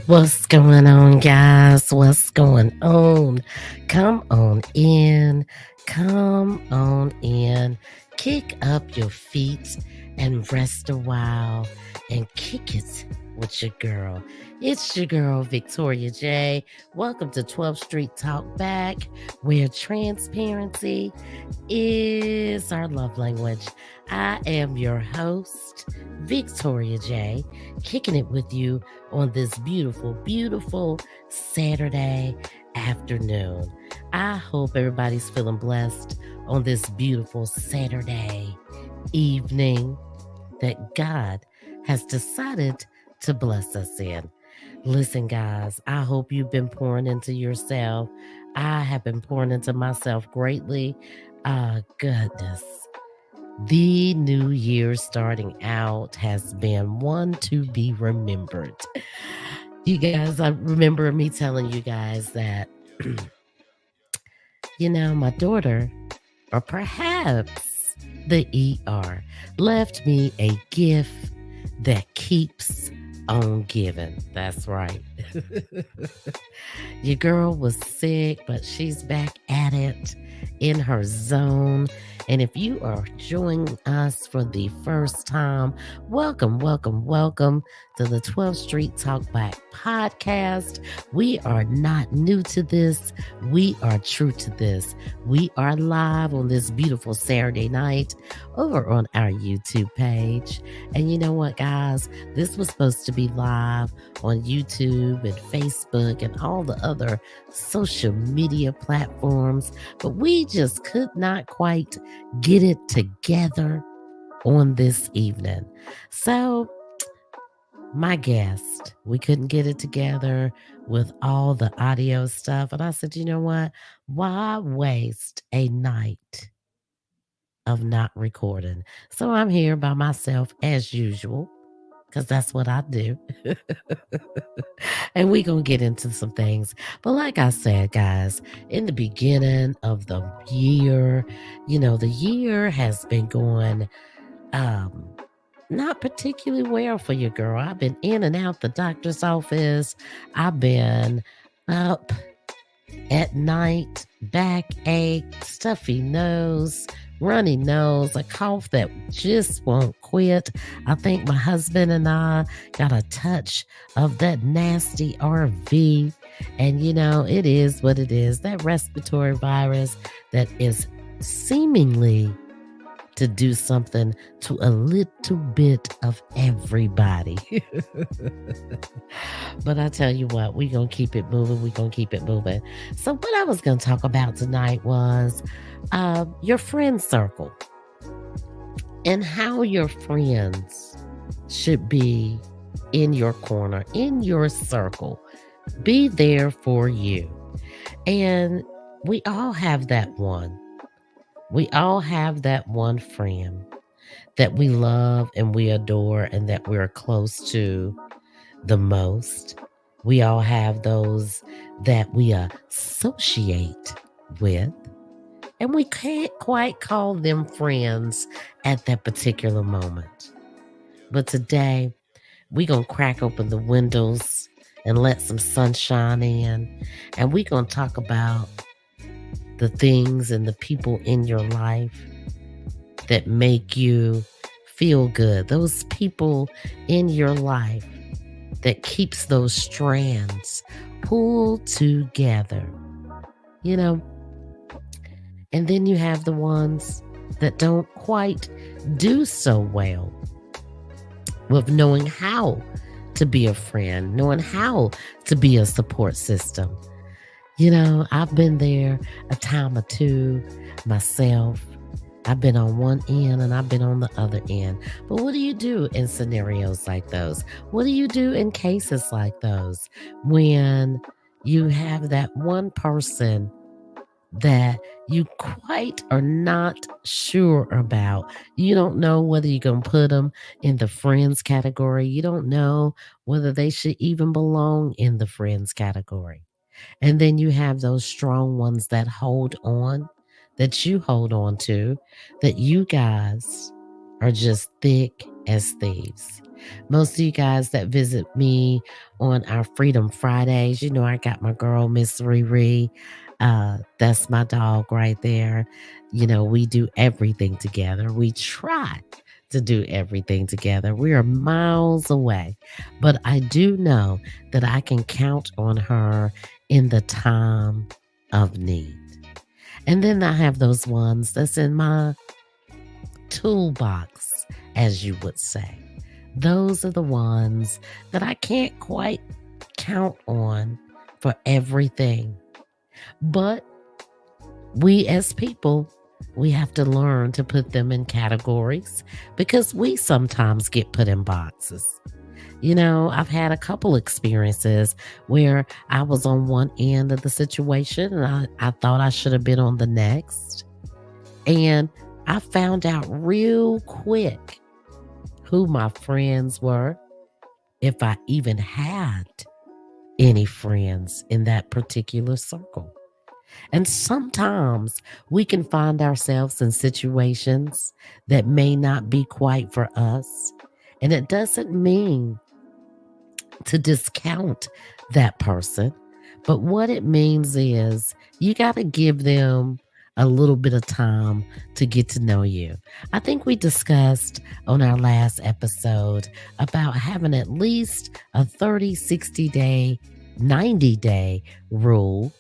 What's going on, guys? What's going on? Come on in. Come on in. Kick up your feet and rest a while and kick it with your girl. It's your girl, Victoria J. Welcome to 12th Street Talk Back, where transparency is our love language. I am your host, Victoria J, kicking it with you on this beautiful, beautiful Saturday afternoon. I hope everybody's feeling blessed on this beautiful Saturday evening that God has decided to bless us in. Listen, guys, I hope you've been pouring into yourself. I have been pouring into myself greatly. Goodness. The new year starting out has been one to be remembered. You guys, I remember me telling you guys that, my daughter, or perhaps the ER, left me a gift that keeps on giving. That's right. Your girl was sick, but she's back at it in her zone. And if you are joining us for the first time, welcome, welcome, welcome to the 12th Street Talk Back podcast. We are not new to this. We are true to this. We are live on this beautiful Saturday night over on our YouTube page. And you know what, guys? This was supposed to be live on YouTube and Facebook and all the other social media platforms, but we just could not quite get it together on this evening. So, my guest, we couldn't get it together with all the audio stuff. And I said, you know what? Why waste a night of not recording? So I'm here by myself as usual, because that's what I do. And we're going to get into some things. But like I said, guys, in the beginning of the year, the year has been going um, not particularly well for your girl. I've been in and out the doctor's office. I've been up at night, backache, stuffy nose, runny nose, a cough that just won't quit. I think my husband and I got a touch of that nasty RV. And it is what it is. That respiratory virus that is seemingly to do something to a little bit of everybody. But I tell you what, we're going to keep it moving. We're going to keep it moving. So what I was going to talk about tonight was your friend circle and how your friends should be in your corner, in your circle. Be there for you. And we all have that one. We all have that one friend that we love and we adore and that we're close to the most. We all have those that we associate with, and we can't quite call them friends at that particular moment. But today, we're going to crack open the windows and let some sunshine in, and we're going to talk about the things and the people in your life that make you feel good. Those people in your life that keeps those strands pulled together, you know. And then you have the ones that don't quite do so well with knowing how to be a friend, knowing how to be a support system. I've been there a time or two myself. I've been on one end and I've been on the other end. But what do you do in scenarios like those? What do you do in cases like those when you have that one person that you quite are not sure about? You don't know whether you're going to put them in the friends category. You don't know whether they should even belong in the friends category. And then you have those strong ones that hold on, that you hold on to, that you guys are just thick as thieves. Most of you guys that visit me on our Freedom Fridays, I got my girl, Miss Riri. That's my dog right there. We do everything together. We try to do everything together. We are miles away, but I do know that I can count on her in the time of need. And then I have those ones that's in my toolbox, as you would say. Those are the ones that I can't quite count on for everything. But we as people, we have to learn to put them in categories because we sometimes get put in boxes. I've had a couple experiences where I was on one end of the situation and I thought I should have been on the next. And I found out real quick who my friends were, if I even had any friends in that particular circle. And sometimes we can find ourselves in situations that may not be quite for us. And it doesn't mean to discount that person. But what it means is you got to give them a little bit of time to get to know you. I think we discussed on our last episode about having at least a 30, 60-day, 90-day rule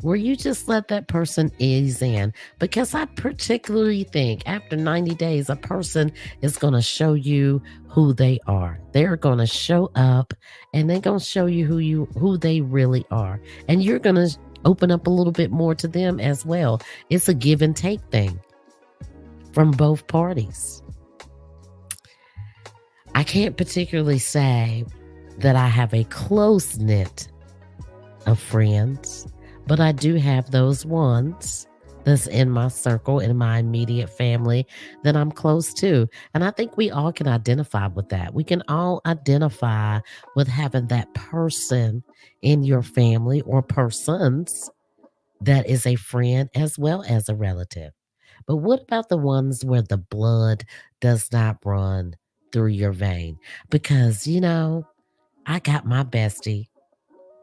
where you just let that person ease in. Because I particularly think after 90 days, a person is going to show you who they are. They're going to show up and they're going to show you who they really are. And you're going to open up a little bit more to them as well. It's a give and take thing from both parties. I can't particularly say that I have a close knit of friends, but I do have those ones that's in my circle, in my immediate family that I'm close to. And I think we all can identify with that. We can all identify with having that person in your family or persons that is a friend as well as a relative. But what about the ones where the blood does not run through your vein? Because, I got my bestie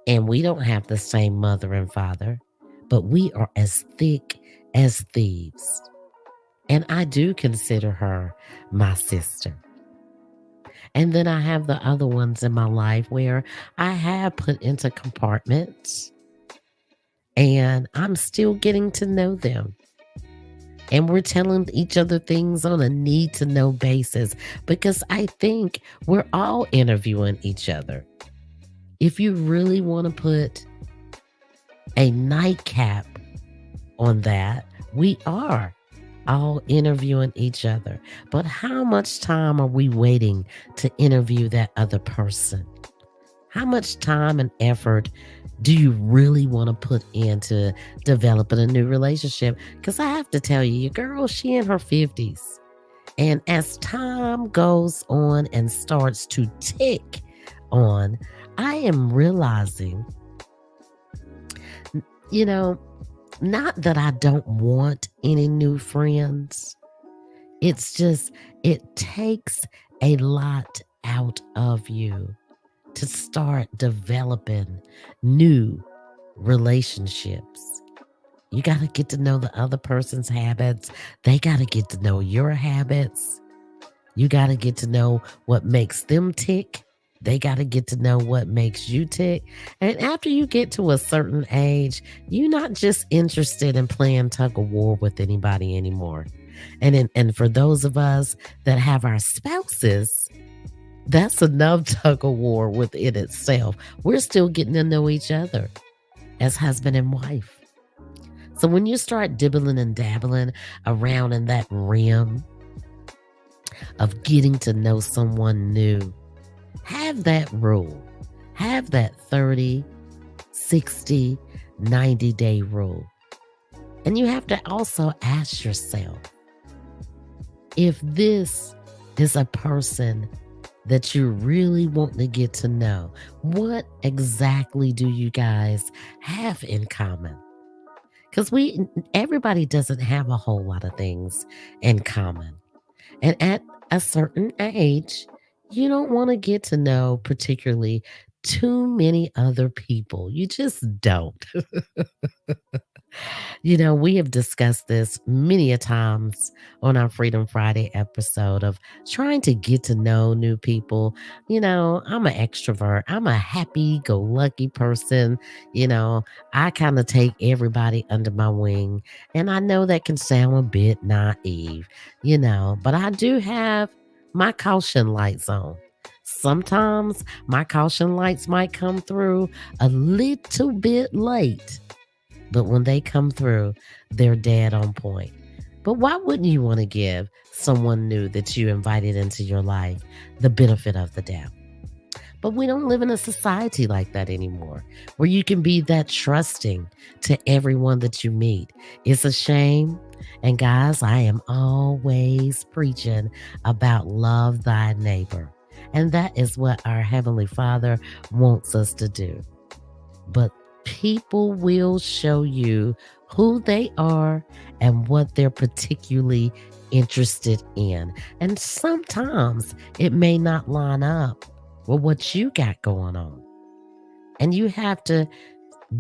and we don't have the same mother and father, but we are as thick as thieves. And I do consider her my sister. And then I have the other ones in my life where I have put into compartments and I'm still getting to know them. And we're telling each other things on a need to know basis because I think we're all interviewing each other. If you really want to put a nightcap on that, we are all interviewing each other. But how much time are we waiting to interview that other person? How much time and effort do you really want to put into developing a new relationship? Because I have to tell you, your girl, she in her 50s. And as time goes on and starts to tick on, I am realizing, not that I don't want any new friends. It's just, it takes a lot out of you to start developing new relationships. You got to get to know the other person's habits. They got to get to know your habits. You got to get to know what makes them tick. They got to get to know what makes you tick. And after you get to a certain age, you're not just interested in playing tug of war with anybody anymore. And for those of us that have our spouses, that's enough tug of war within itself. We're still getting to know each other as husband and wife. So when you start dibbling and dabbling around in that rim of getting to know someone new, have that rule. Have that 30, 60, 90-day rule. And you have to also ask yourself, if this is a person that you really want to get to know, what exactly do you guys have in common? Because everybody doesn't have a whole lot of things in common. And at a certain age, You don't want to get to know particularly too many other people. You just don't. We have discussed this many a times on our Freedom Friday episode of trying to get to know new people. I'm an extrovert. I'm a happy go lucky person. You know, I kind of take everybody under my wing. And I know that can sound a bit naive, but I do have my caution lights on. Sometimes my caution lights might come through a little bit late, but when they come through, they're dead on point. But why wouldn't you want to give someone new that you invited into your life the benefit of the doubt? But we don't live in a society like that anymore, where you can be that trusting to everyone that you meet. It's a shame. And guys, I am always preaching about love thy neighbor. And that is what our Heavenly Father wants us to do. But people will show you who they are and what they're particularly interested in. And sometimes it may not line up with what you got going on. And you have to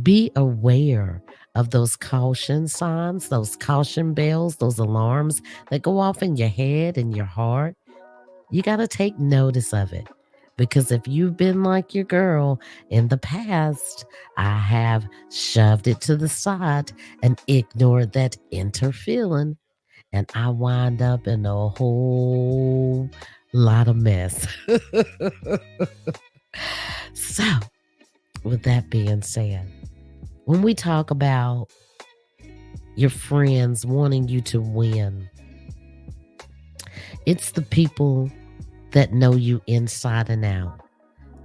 be aware of those caution signs, those caution bells, those alarms that go off in your head and your heart. You got to take notice of it. Because if you've been like your girl in the past, I have shoved it to the side and ignored that inner feeling. And I wind up in a whole lot of mess. So, with that being said, when we talk about your friends wanting you to win, it's the people that know you inside and out.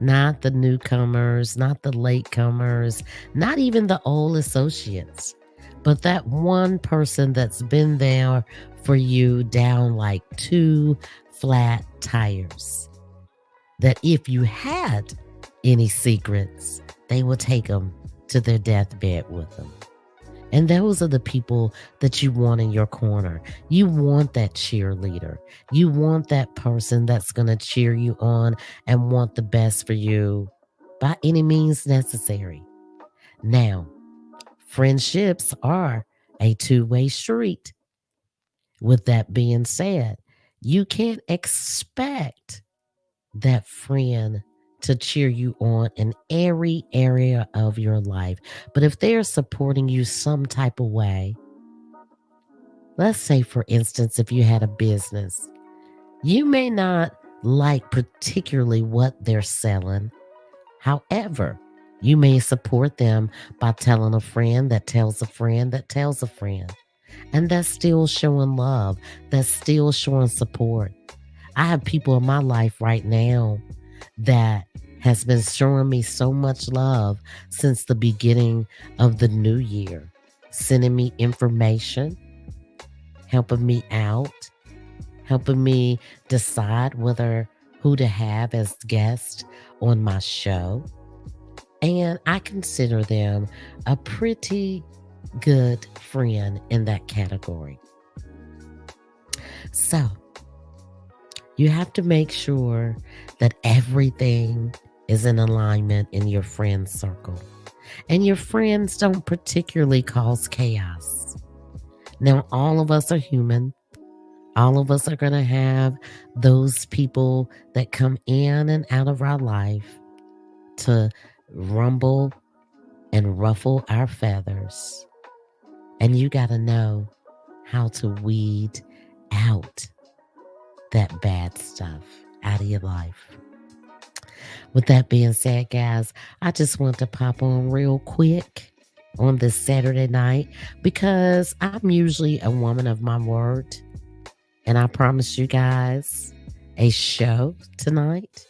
Not the newcomers, not the latecomers, not even the old associates, but that one person that's been there for you down like two flat tires. That if you had any secrets, they will take them to their deathbed with them. And those are the people that you want in your corner. You want that cheerleader. You want that person that's going to cheer you on and want the best for you by any means necessary. Now, friendships are a two-way street. With that being said, you can't expect that friend to cheer you on in every area of your life. But if they're supporting you some type of way, let's say, for instance, if you had a business, you may not like particularly what they're selling. However, you may support them by telling a friend that tells a friend that tells a friend. And that's still showing love. That's still showing support. I have people in my life right now that has been showing me so much love since the beginning of the new year, sending me information, helping me out, helping me decide who to have as guest on my show. And I consider them a pretty good friend in that category. So, you have to make sure that everything is in alignment in your friend circle. And your friends don't particularly cause chaos. Now, all of us are human. All of us are going to have those people that come in and out of our life to rumble and ruffle our feathers. And you got to know how to weed out that bad stuff out of your life. With that being said, guys, I just want to pop on real quick on this Saturday night because I'm usually a woman of my word. And I promised you guys a show tonight.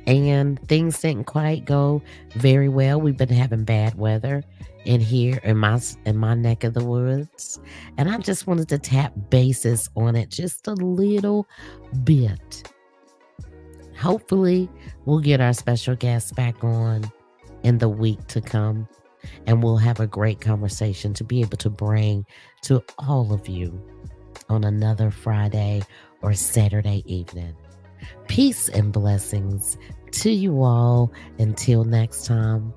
And things didn't quite go very well. We've been having bad weather in here in my neck of the woods. And I just wanted to tap bases on it just a little bit. Hopefully, we'll get our special guest back on in the week to come. And we'll have a great conversation to be able to bring to all of you on another Friday or Saturday evening. Peace and blessings to you all. Until next time.